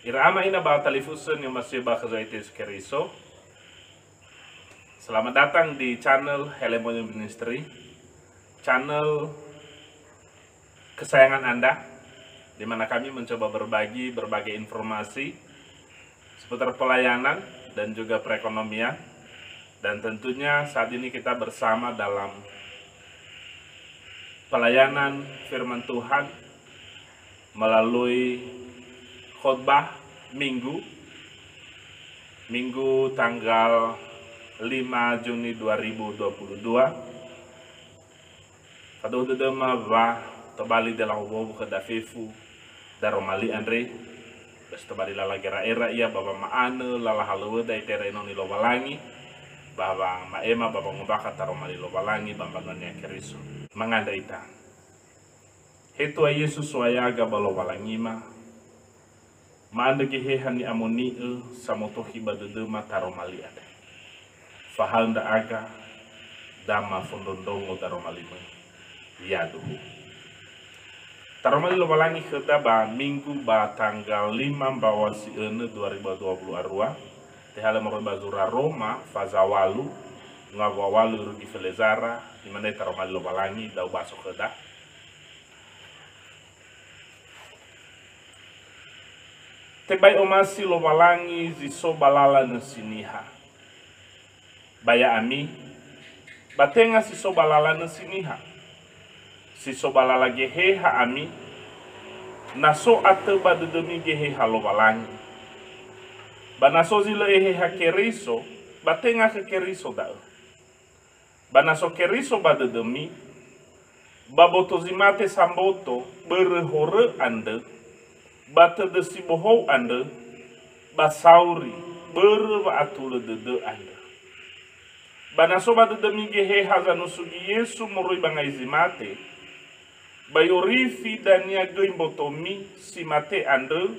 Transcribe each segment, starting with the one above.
Irama ina ba talifusun yung masih ba kazaitis keriso. Selamat datang di channel Helemonyo Ministry, channel kesayangan Anda, di mana kami mencoba berbagi berbagai informasi seputar pelayanan dan juga perekonomian. Dan tentunya saat ini kita bersama dalam pelayanan firman Tuhan melalui khotbah Minggu tanggal 5 Juni 2022. Pada udama va tabali de la hobo ke dafifu daromali andre bes tabali lala gera era ia baba maane lala halawe dai tere noni lobalangi baba maema baba ngubaka taromali lobalangi bambangannya keriso manganda ita hetu Yesus wayaga balobalangi maanda gehehan ni amoni samotohi badudema taromali ada fahal nda aga dama fondondongo taromali yaduhu taromali lobalangi kita ba minggu ba tanggal 5 bawasi 2020 arua tehala marobazura Roma fazawalu ngawawalu rugi felezara dimana taromali lobalangi dau baso keda tebai omasi lobalangi ziso balala nesiniha baya ami batenga siso balala nesiniha siso balala geheha ami naso ate badedemi geheha lobalangi banaso zile eheha keriso batenga ke keriso da banaso keriso badedemi baboto zimate samboto berehore ande bata de sibohou ande basauri berwa atule de ande banaso bade demi gehe hazanu sugi Yesu moroi bangai zimate bayorifi dania goimbotomi simate ande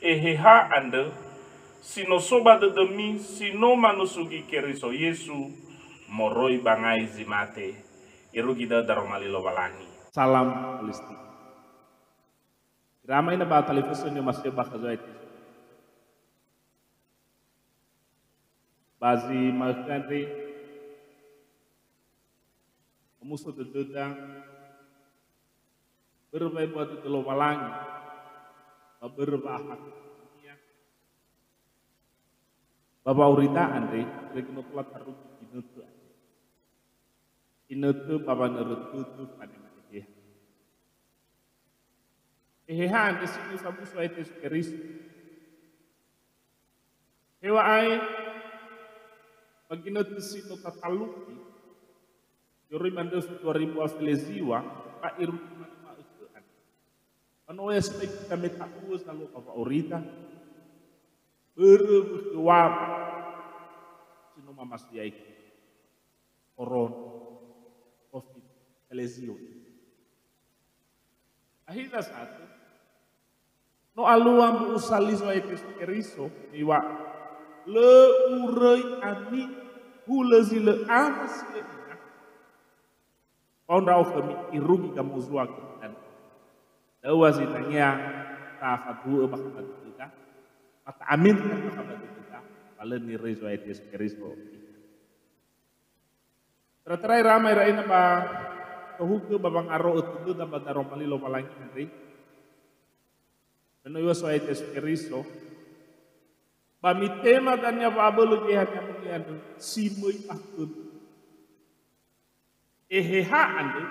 eheha ande sinoso bade demi sino manusugi keriso Yesu moroi bangai zimate irugida daromali lobalangi salam holistik. Ramai na ba talifusun yung masih bakazoit. Bazi magkandri umuso dedang berbaik buat itu lobalangi berbahak Bapak urita andre lagi noplat harus inutu baba nerutu pada ehehan kesini sabu suaites keris hewa ai bagino tisino tataluki yori mandes 2000 afleziwa ka iru ma usuan ano ya spek kami tahu selalu apa orita berwab sino mamas diai koron covid elezio akhirnya satu no aluam bu usali soaites keriso iwa le urei ami hulezi le amas le ina ondau kami irugi kamu zua kan dawa zinanya tafatu bakal kita mata amin kan bakal kita balen ni soaites keriso terterai ramai raina ba kehuke babang aro itu dapat daromali lobalangi nanti menuju soaites keriso bami tema dan ya babelu hanya mengian simui akun eheha ande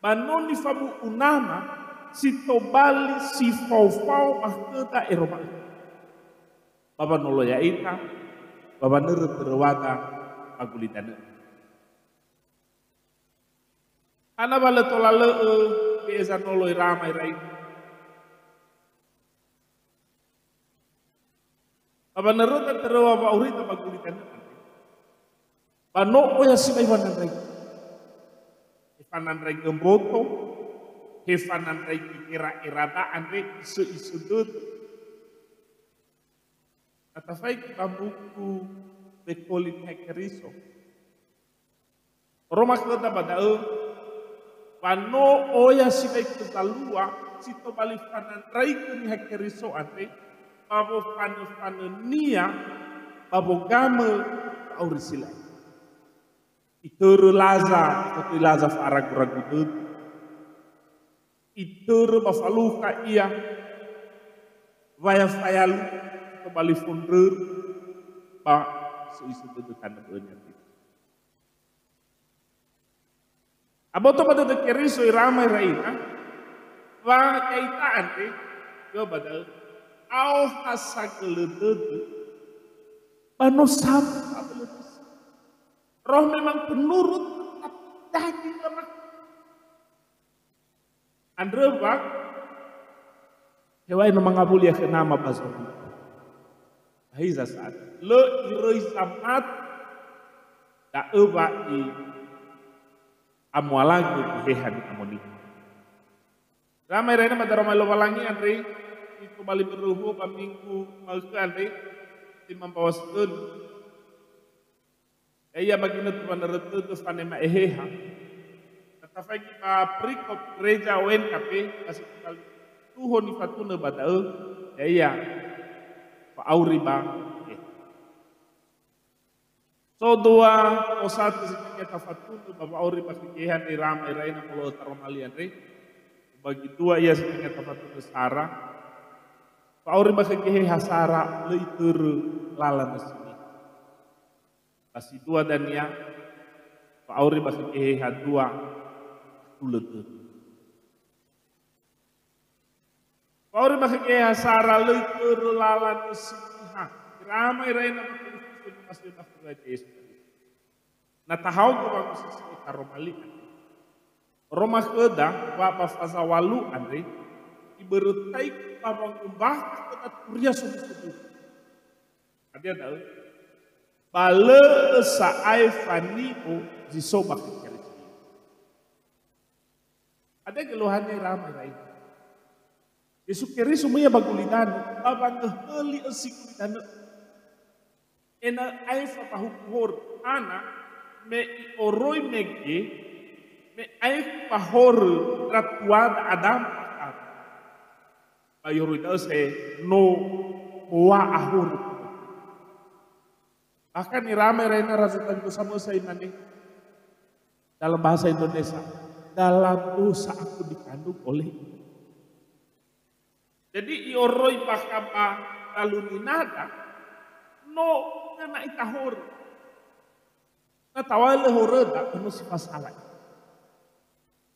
banoni famu unama si tobali si fau akta Eropa baba nolo ya ita baba nere terwata agulitana ana bala tolale biasa nolo ramai rai baba nere terwa ba urita bagulitana bano oya si bayan rai ifanan rai gemboto ifanan rai kira irada andre isu atafai kabuku bekolin hekeriso Roma kata badao pano oya si baik ketalua sito bali fanan raike ni hakeriso ante babo fanu nia babo game auri silai itere laza kote laza faragu-ragu dut itere bafaluka ia vaya fayalu sito bali fundur ba isu dedekan benyat. Aboto pada dekeriso iramai raina, wa kaitaan te, yo badal, au hasageledede, panosam abeledes. Roh memang penurut tetap daging lemah. Andre ba, hewai no mangabulia ke nama bazohi. Hiza saat, le iroi samat, da eba i amualagu hehan amoni. Ramai rena pada ramai lobalangi andre itu bali beruhu paminggu malke andre di mampawaskeun. Iya bagina tu paneretu tu panema eheha. Tatafai kita prikop gereja WNKP kasih kali tuhon ifatuna badau. Iya pa auri bang. So dua o satu sebenarnya tafatun bapak ori pasti kehan di ramai raina kalau taromalian re bagi dua ia sebenarnya tafatun sara pak ori pasti kehe hasara leitur lala mesini pasti dua dan ya pak ori pasti kehe dua tuletur pak ori pasti kehe hasara leitur lala mesini ramai raina masih tak Yesus. Nah tahu ke bang sisi karomali. Roma keda wa fazawalu andre iberutai pabang umbah kota kuria subuh. Ada tahu? Bale saai fani o zisobak kiri. Ada keluhannya ramai rai. Yesus kiri semuanya bagulidan, abang ngeheli esikulidan. Ena aifa pahukur ana me oroi mege me aif pahor ratuada adam ayuru se no wa ahur akan ni ramai raina rasukan ku sama saya nani dalam bahasa Indonesia dalam dosa aku dikandung oleh jadi ioroi pakapa lalu ninada no na itahor na tawale hore da penuh si masalah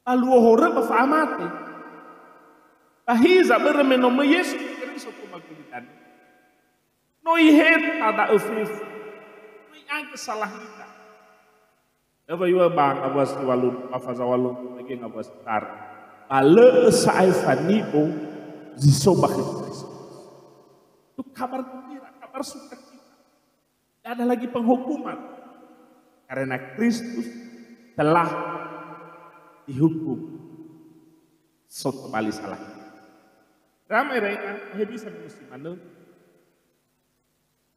lalu hore mafamate tahiza bermeno me Yesu Kristo kumagulitan no ihet tada ufif no yang kesalah kita apa yua bang abas walun afaza walun lagi ngabas tar ale saifani o zisobah Kristus itu kabar gembira kabar sukacita. Tidak ada lagi penghukuman karena Kristus telah dihukum sok kembali salah. Ramai raina bisa muslimano.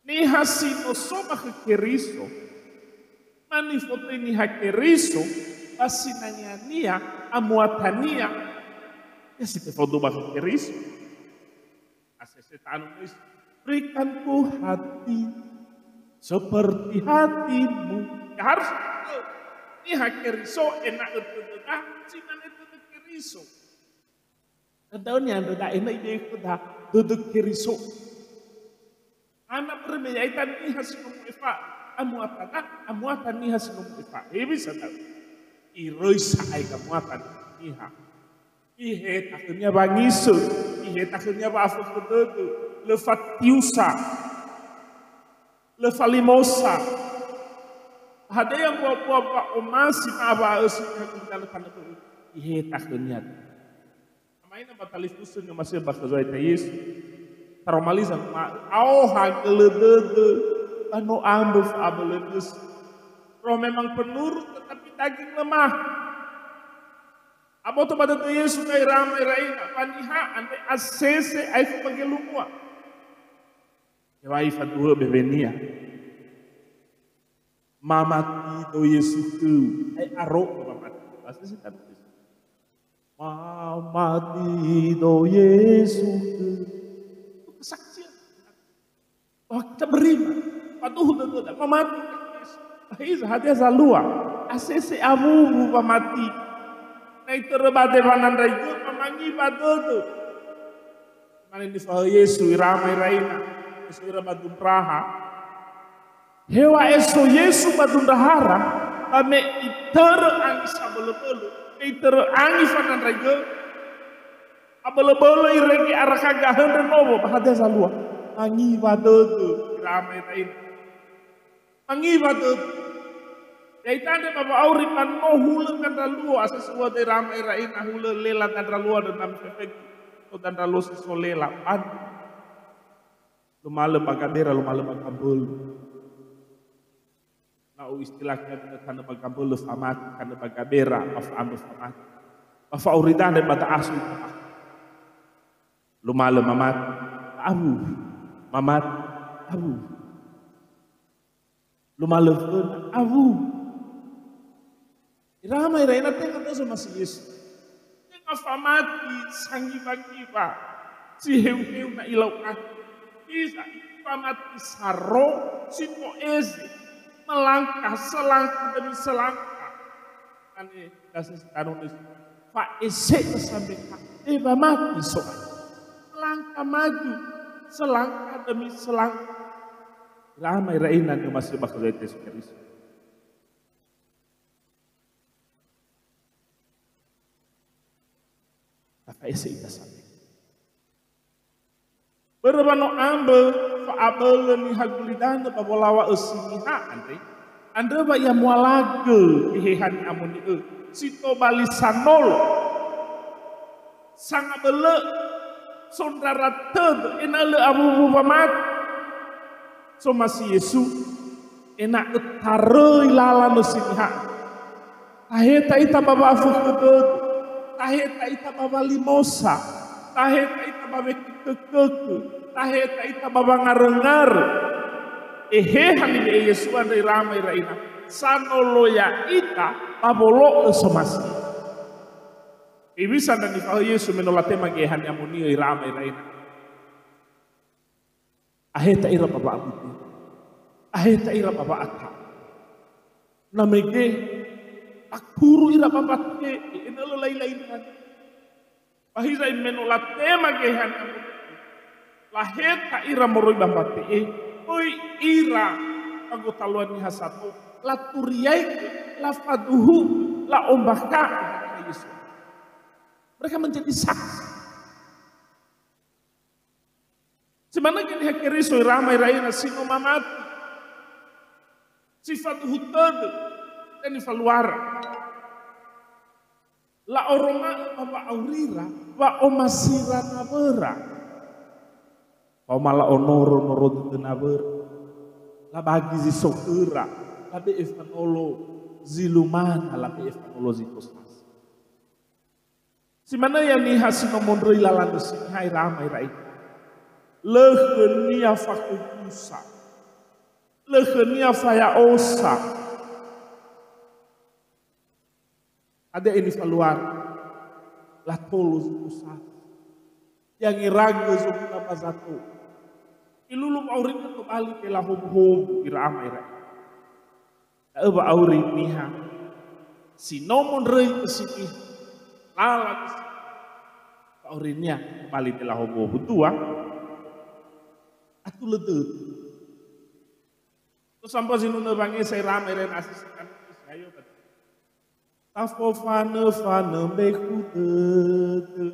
Ni hasino soba keriso. Mani foto ini hakeriso pasinanya nia amuatania. Ya si foto bah keriso. Asesetanu berikan ku hati seperti hatimu. Ya harus ini hakeriso enak itu si mana itu keriso. Kedaunnya ada enak ide itu dah duduk keriso. Anak bermeyaitan ni hasil eva amuatan ni hasil eva. Bisa tahu. Iroi saai kamuatan niha. Ihe takutnya bangisu. Ihe takutnya bafu kedudu. Lefat tiusa. Lefalimosa. Ada yang buat omasi apa usinya kita lekan itu. Ihe takutnya. Amain apa talis usun yang masih bakal zoe teis. Taromalizan au hageledede anu ambuf abeledes. Roh memang penurut tetapi daging lemah. Abo to pada Yesus kay ramai raina paniha ante asese ay pagelumwa. Yawai fadua bebenia. Mamati do Yesus tu ay aro mamati. Pasti sih kan. Mamati Yesus. Itu kesaksian. Bahwa kita beriman. Patuh tidak mamati Yesus. Ahisa hati salua. Asese abu mamati. Naik terbate panandai itu memangi patuh tu. Mana ini soal Yesus ramai raina. Yesus rabadun praha. Hewa eso Yesus badun dahara. Kami iter angis abelo-belo. Iter angis panandai itu. Abelo-belo ireki arakagahan dan nopo. Bahada salua. Mangi patuh tu. Ramai raina. Mangi patuh tu. Yaitane Bapak Auri panmo hula kandralua sesuatu ramai raina hula lela kandralua dan nam efek to kandralua sesuatu lela pan lumale bagabera lumale bagabul na istilahnya kana bagabul famat kana bagabera afamu famat Bapak Auri dan bata asu lumale mamat abu lumale abu ramai raina tengah tu sama si Yesus. Tengah famati sangi-sangiba. Si heu-heu na ilau aku. Isa famati saro si poezi. Melangkah selangkah demi selangkah. Ane kasih kanun itu. Pak ese sampai kak. Mati soal. Melangkah maju. Selangkah demi selangkah. Ramai raina yang masih bakal Yesus Kristus. Ese ita sabi. Berbano ambe faabel ni hagulidana babolawa esiniha andre. Andre ba ya mualage hehan amuni sito balisanol. Sang abele sondara teb enale abu pamat. So masih Yesu enak etarei lala esiniha. Taheta ita baba afuk taheta ita baba limosa, taheta ita baba kekeke, taheta ita baba ngarengar. Hani Yesus andai ramai raina, sanoloya ita babolo esomasi. Ibisa dan ifah Yesus menolate magehan amuni ramai raina. Aheta ira baba abuti, aheta ira baba ata. Namege akuru ira papatke inalo lain-lain kan. Bahisa menolak tema gehan laheta ira moroi bambate oi ira pagutaluan ni hasato la turiyai la faduhu la ombaka Yesus. Mereka menjadi saksi. Semana kini hakiri so ramai raina sino mamati. Sifat hutad dan faluara. La oroma Bapak Aurira, wa omasira nabera. Pamala onoro noro tenaber. La bagi zisokera, la be efanolo ziluman, la be efanolo zikosmas. Si mana yang ni hasino mondroi lalan si hai ramai rai. Lehenia fakukusa. Lehenia faya osa. Ada ini keluar lah tolus usah yang iraga suku apa satu ilulu aurin itu balik ke lahum iramai rai eba aurin niha si nomon rei kesini lalat aurinnya balik ke lahum tua atu ledut terus sampai sini bangi saya ramai rai asisten ayo Tafofane fane mekudete,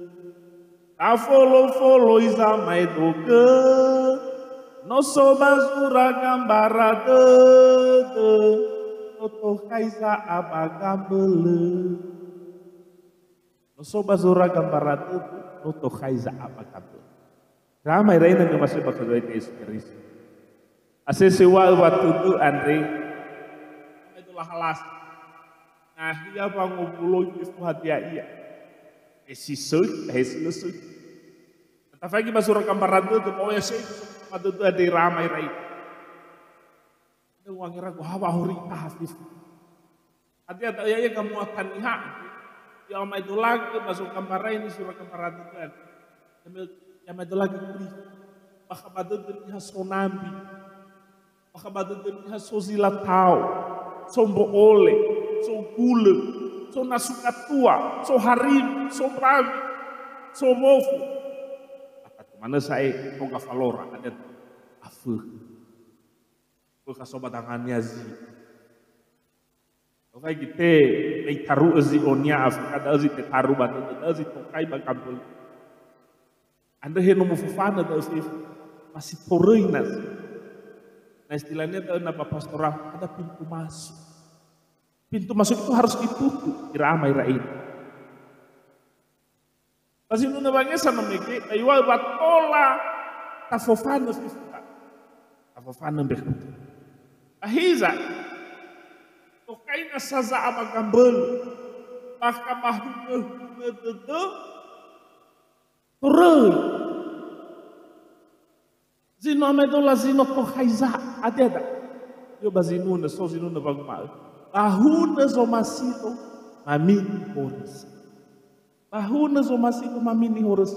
tafolo izamai doke, noso bazura gambara dete, toto kaisa abagambele, noso bazura gambara dete, toto kaisa abagambele. Ramai raina yang masih bakal doa Yesus Kristus. Asesewa waktu itu Andre, itulah halas. Nah, ia pangupulo itu hati ia. Esisoi, esisoi. Tapi lagi basura kambaran itu mau ya sih, waktu itu ada ramai rai. Ada uang kira gua hawa huri tahfif. Hati ada ya kamu akan lihat. Ya mai do lagi masuk kamar ini surah kamar itu kan. Ya mai do lagi kuri. Baka badadun niya sonambi. Baka badadun niya so zilatao. So boole. So gule. So nasukatua. So harim. So bravi. So mofu. Mana saya kau valora ada afu. Kau kasobat tangannya zi. Oke kita ei taru zi onya afu ada zi te taru batu ada zi tokai bakampul. Anda heno mufufana da zi masih porei nas. Nah istilahnya tahu napa pastoral ada pintu masuk. Pintu masuk itu harus ditutup. Iramai rain. Kasi nung nabangesa na miki, aywa batola tafofana fifta. Tafofana mbeka. Ahiza, okay na saza amagambel, baka mahunga dedo, turoy. Zino amedola zino kohaiza, adeda. Yo bazinuna, so zinuna bagmal. Ahuna zo masito, mamin horas. Bahuna zo masih mamini horus.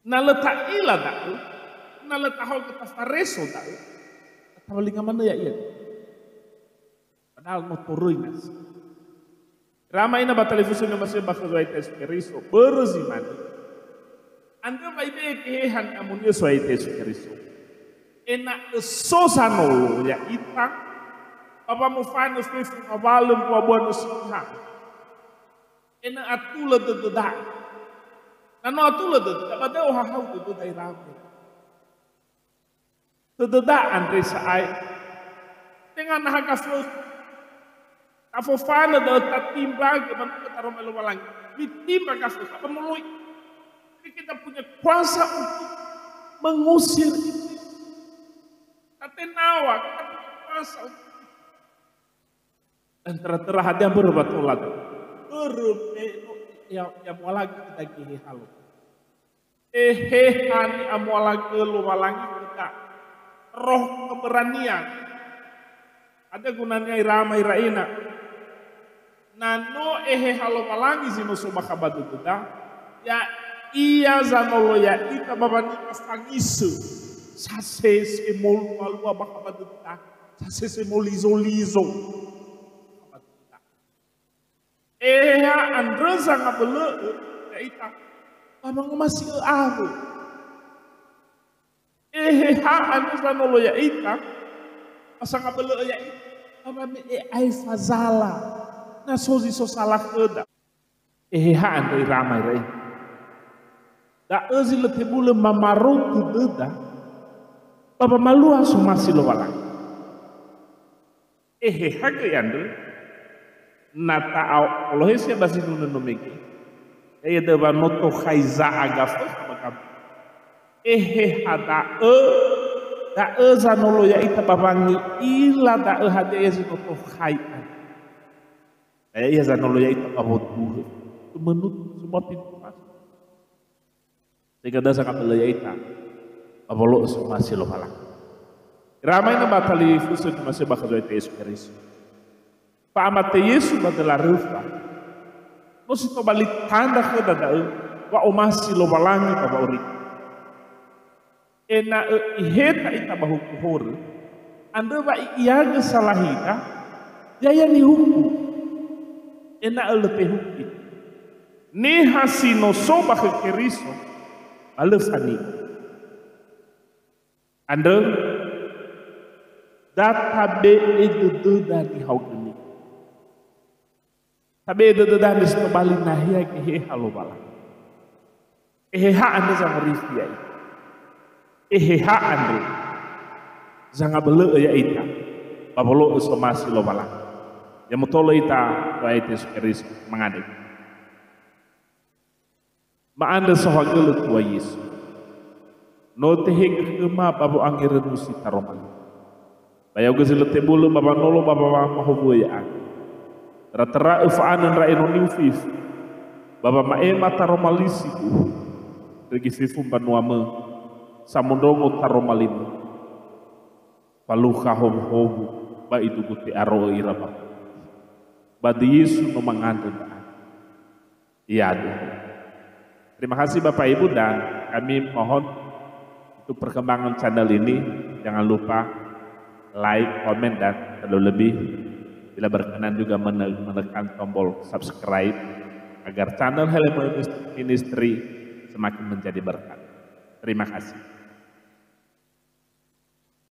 Naleta ila dak. Naleta hol kita fareso dak. Tawalinga mana ya iya. Padahal motoroi nas. Ramai na ba televisi na masih bakal zuai tes keriso. Berziman. Anda ba ibe kehan amunia zuai tes keriso. Enak sosanolo ya itang. Papa mo fano fifi mabalem po abuan usiha. Ena atula de da. Nano atula de da bada o hahau de da irame. De da andre sa ai. Dengan nahaga flo. Afofana de tatimba ke bantu tarom elowalang. Ditimba ka flo pemului. Jadi kita punya kuasa untuk mengusir itu. Tatenawa kita punya kuasa untuk dan tertera hati yang berbatulad. Ya mualagi kita gihi halu. Hani amualagi lumalangi kita. Roh keberanian. Ada gunanya irama iraina. Nano halu malangi sino subaka batu kita. Ya iya zanolo ya ita babani kafangisu. Sase semol malua baka batu kita. Sase semol lizo. Andresa ngabele ya ita. Abang masih aku. Andresa nolo ya ita. Asa ngabele ya ita. Abang ai fazala. Na sozi so salah keda. Andrei ramai rei. Da ezi letebule mamaru keda. Baba malu asu masih lo walang. Ke Andrei. Nata Allah sia basi nuna nomeke. Aya de banoto khaiza agaf makam. Hada da zanolo ya ita babangi ila da hade yesito khaian. Aya zanolo ya ita babotu. Menut semua pintu masuk. Sehingga dasa kapela ya ita. Abolo masih lo malang. Ramai na batali fusu masih bakal itu Yesus Kristus. Paamate Yesu badala rufa. No si to balik tanda ke dadau wa omasi lo balangi baba uri. Ena iheta ita bahu kuhor. Anda ba iyaga salahita yaya ni hukum. Ena lepe hukum. Ni hasino soba ke keriso alefani. Anda databe edu dari haukini. Tabe edu dari sebali nahia ke halo bala. Anda sang rifia. Anda sang abele ya ita. Babolo somasi lo bala. Ya mutolo ita wa ite keris mangade. Maanda sohagele tua Yesu. No teheg kema babu angere nusi taroman. Bayaw gazile tebulu baba nolo baba mahubu ya. Ratera ufaanan ra eno fif. Baba maema taromalisi ku. Regi fifum banuama samundongo taromalimu. Paluha hobu ba itu guti aro iraba. Badi Yesus no mengandung. Iya. Terima kasih Bapak Ibu, dan kami mohon untuk perkembangan channel ini jangan lupa like, komen, dan terlebih bila berkenan juga menekan tombol subscribe agar channel Helem Ministry semakin menjadi berkat. Terima kasih.